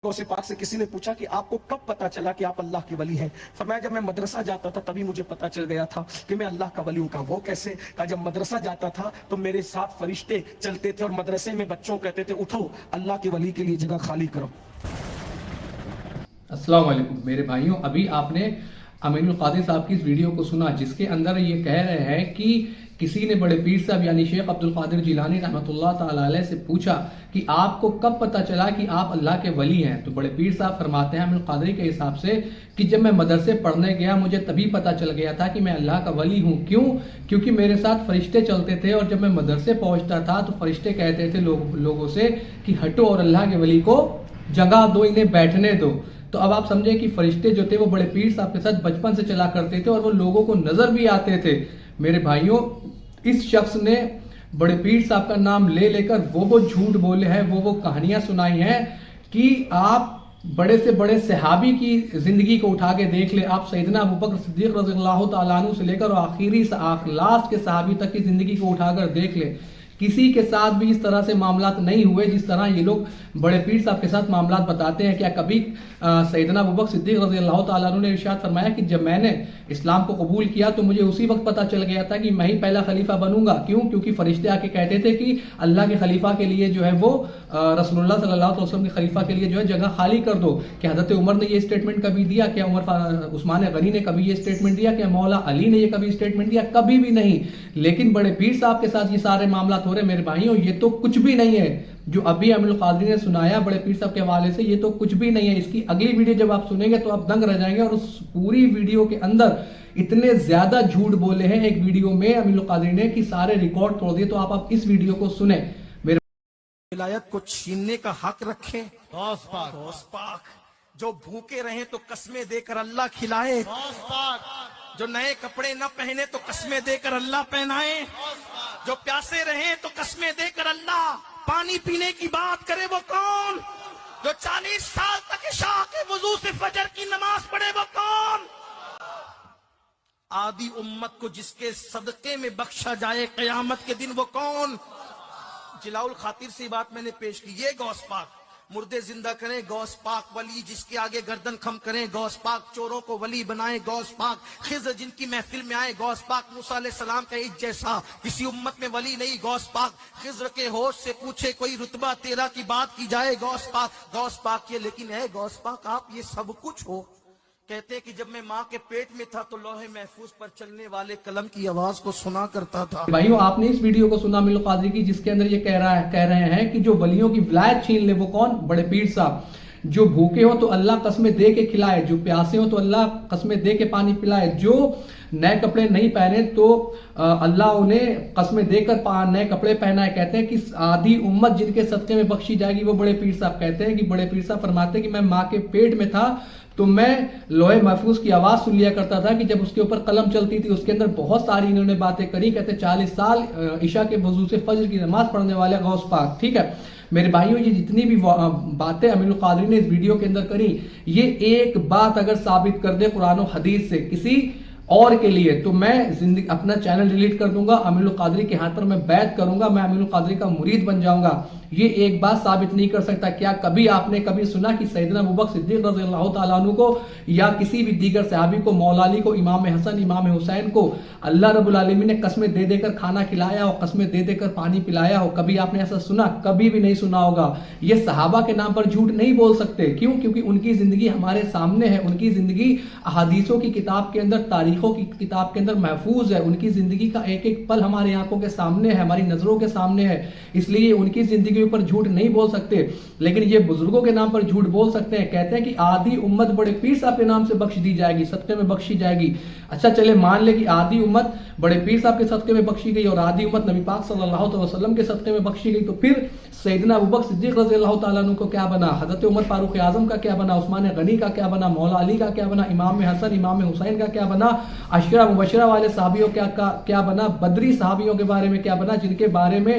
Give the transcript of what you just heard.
غوث پاک سے کسی نے پوچھا کہ آپ کو کب پتا چلا کہ آپ اللہ کے ولی ہیں؟ فرمایا جب میں مدرسہ جاتا تھا تبھی مجھے پتا چل گیا تھا کہ میں اللہ کا ولی ہوں۔ کہا وہ کیسے؟ کہا جب مدرسہ جاتا تھا تو میرے ساتھ فرشتے چلتے تھے اور مدرسے میں بچوں کہتے تھے اٹھو اللہ کے ولی کے لیے جگہ خالی کرو۔ السلام علیکم میرے بھائیوں، ابھی آپ نے امین القادری صاحب کی اس ویڈیو کو سنا جس کے اندر یہ کہہ رہے ہیں کہ کسی نے بڑے پیر صاحب یعنی شیخ عبد القادر جیلانی رحمۃ اللہ تعالی علیہ سے پوچھا کہ آپ کو کب پتا چلا کہ آپ اللہ کے ولی ہیں؟ تو بڑے پیر صاحب فرماتے ہیں امین القادری کے حساب سے کہ جب میں مدرسے پڑھنے گیا مجھے تبھی پتا چل گیا تھا کہ میں اللہ کا ولی ہوں۔ کیوں؟ کیونکہ میرے ساتھ فرشتے چلتے تھے اور جب میں مدرسے پہنچتا تھا تو فرشتے کہتے تھے لوگوں سے کہ ہٹو اور اللہ کے ولی کو جگہ دو، انہیں بیٹھنے دو۔ تو اب آپ سمجھیں کہ فرشتے جو تھے وہ بڑے پیر صاحب کے ساتھ بچپن سے چلا کرتے تھے اور وہ لوگوں کو نظر بھی آتے تھے۔ میرے بھائیوں، اس شخص نے بڑے پیر صاحب کا نام لے لے کر وہ جھوٹ بولے ہیں، وہ کہانیاں سنائی ہیں کہ آپ بڑے سے بڑے صحابی کی زندگی کو اٹھا کے دیکھ لیں، آپ سیدنا ابوبکر صدیق رضی اللہ تعالیٰ عنہ سے لے کر لاسٹ کے صحابی تک کی زندگی کو اٹھا کر دیکھ لیں، کسی کے ساتھ بھی اس طرح سے معاملات نہیں ہوئے جس طرح یہ لوگ بڑے پیر صاحب کے ساتھ معاملات بتاتے ہیں۔ کیا کبھی سیدنا ابوبکر صدیق رضی اللہ تعالیٰ عنہ نے ارشاد فرمایا کہ جب میں نے اسلام کو قبول کیا تو مجھے اسی وقت پتا چل گیا تھا کہ میں ہی پہلا خلیفہ بنوں گا؟ کیوں؟ کیونکہ فرشتے آ کے کہتے تھے کہ اللہ کے خلیفہ کے لیے جو ہے وہ رسول اللہ صلی اللہ علیہ وسلم کے خلیفہ کے لیے جو ہے جگہ خالی کر دو۔ کہ حضرت عمر نے یہ اسٹیٹمنٹ کبھی دیا؟ کیا عثمان غنی نے کبھی یہ اسٹیٹمنٹ دیا؟ کیا مولا علی نے یہ کبھی اسٹیٹمنٹ دیا؟ کبھی بھی نہیں۔ لیکن بڑے پیر صاحب کے ساتھ یہ سارے معاملات ہو رہے ہیں۔ میرے بھائیوں، یہ تو کچھ بھی نہیں ہے جو ابھی امین القادری نے سنایا بڑے پیر صاحب کے حوالے سے، یہ تو کچھ بھی نہیں ہے۔ اس کی اگلی ویڈیو جب آپ سنیں گے تو آپ دنگ رہ جائیں گے، اور اس پوری ویڈیو کے اندر اتنے زیادہ جھوٹ بولے ہیں ایک ویڈیو میں امین القادری نے کہ سارے ریکارڈ توڑ دیے۔ تو آپ اس ویڈیو کو سنیں۔ ولایت کو چھیننے کا حق رکھیں غوث پاک، جو بھوکے رہیں تو قسمیں دے کر اللہ کھلائے، جو نئے کپڑے نہ پہنے تو قسمیں دے کر اللہ پہنائے، جو پیاسے رہیں تو قسمیں دے کر اللہ پانی پینے کی بات کرے، وہ کون؟ جو 40 سال تک عشاء کے وضو سے فجر کی نماز پڑھے، وہ کون؟ آدھی امت کو جس کے صدقے میں بخشا جائے قیامت کے دن، وہ کون؟ جلاؤ الخاطر سے بات میں نے پیش کی۔ یہ غوث پاک مردے زندہ کریں، غوث پاک ولی جس کے آگے گردن خم کریں، غوث پاک چوروں کو ولی بنائیں، غوث پاک خضر جن کی محفل میں آئے، غوث پاک موسیٰ علیہ السلام کا ایک جیسا کسی امت میں ولی نہیں، غوث پاک خضر کے ہوش سے پوچھے کوئی رتبہ تیرا کی بات کی جائے، غوث پاک یہ۔ لیکن ہے غوث پاک آپ یہ سب کچھ ہو، کہتے ہیں کہ جب میں ماں کے پیٹ میں تھا تو لوح محفوظ پر چلنے والے قلم کی آواز کو سنا کرتا تھا۔ بھائیوں، آپ نے اس ویڈیو کو سنا امین القادری کی جس کے اندر یہ کہہ رہے ہیں کہ جو ولیوں کی ولایت چھین لے وہ کون؟ بڑے پیر صاحب۔ جو بھوکے ہو تو اللہ قسمیں دے کے کھلائے، جو پیاسے ہو تو اللہ قسمیں دے کے پانی پلائے، جو نئے کپڑے نہیں پہنے تو اللہ انہیں قسمیں دے کر نئے کپڑے پہنائے۔ کہتے ہیں کہ آدھی امت جن کے صدقے میں بخشی جائے گی وہ بڑے پیر صاحب۔ کہتے ہیں کہ بڑے پیر صاحب فرماتے ہیں کہ میں ماں کے پیٹ میں تھا تو میں لوح محفوظ کی آواز سن لیا کرتا تھا کہ جب اس کے اوپر قلم چلتی تھی اس کے اندر بہت ساری انہوں نے باتیں کری۔ کہتے 40 سال عشاء کے وضو سے فجر کی نماز پڑھنے والے غوث پاک۔ ٹھیک ہے میرے بھائیوں، یہ جتنی بھی باتیں امین القادری نے اس ویڈیو کے اندر کری، یہ ایک بات اگر ثابت کر دے قرآن و حدیث سے کسی اور کے لیے تو میں اپنا چینل ڈیلیٹ کر دوں گا، امین القادری کے ہاتھ پر میں بیعت کروں گا، میں امین القادری کا مرید بن جاؤں گا۔ یہ ایک بات ثابت نہیں کر سکتا۔ کیا کبھی آپ نے کبھی سنا کہ سیدنا ابوبکر صدیق رضی اللہ تعالیٰ عنہ کو یا کسی بھی دیگر صحابی کو، مولا علی کو، امام حسن، امام حسین کو اللہ رب العالمین نے قسمیں دے دے کر کھانا کھلایا ہو، قسمیں دے دے کر پانی پلایا ہو؟ کبھی آپ نے ایسا سنا؟ کبھی بھی نہیں سنا ہوگا۔ یہ صحابہ کے نام پر جھوٹ نہیں بول سکتے۔ کیوں؟ کیونکہ ان کی زندگی ہمارے سامنے ہے، ان کی زندگی احادیثوں کی کتاب کے اندر، تاریخوں کی کتاب کے اندر محفوظ ہے، ان کی زندگی کا ایک ایک پل ہماری آنکھوں کے سامنے ہے، ہماری نظروں کے سامنے ہے، اس لیے ان کی زندگی پر جھوٹ نہیں بول سکتے۔ لیکن یہ بزرگوں کے نام پر جھوٹ بول سکتے ہیں۔ کہتے ہیں کہ آدھی امت بڑے پیر صاحب کے نام سے بخش دی جائے گی، صدقے میں بخشی جائے گی۔ اچھا چلے مان لے کہ آدھی امت بڑے پیر صاحب کے صدقے میں بخشی گئی اور آدھی امت نبی پاک صلی اللہ علیہ وسلم کے صدقے میں بخشی گئی، تو پھر سیدنا ابوبکر صدیق رضی اللہ تعالیٰ عنہ کو کیا بنا؟ حضرت عمر فاروق اعظم کا کیا بنا؟ عثمان غنی کا کیا بنا؟ مولا علی کا کیا بنا؟ امام حسن، امام حسین کا کیا بنا؟ عشرہ مبشرہ والے صحابیوں کیا بنا؟ بدری صحابیوں کے بارے میں کیا بنا جن کے بارے میں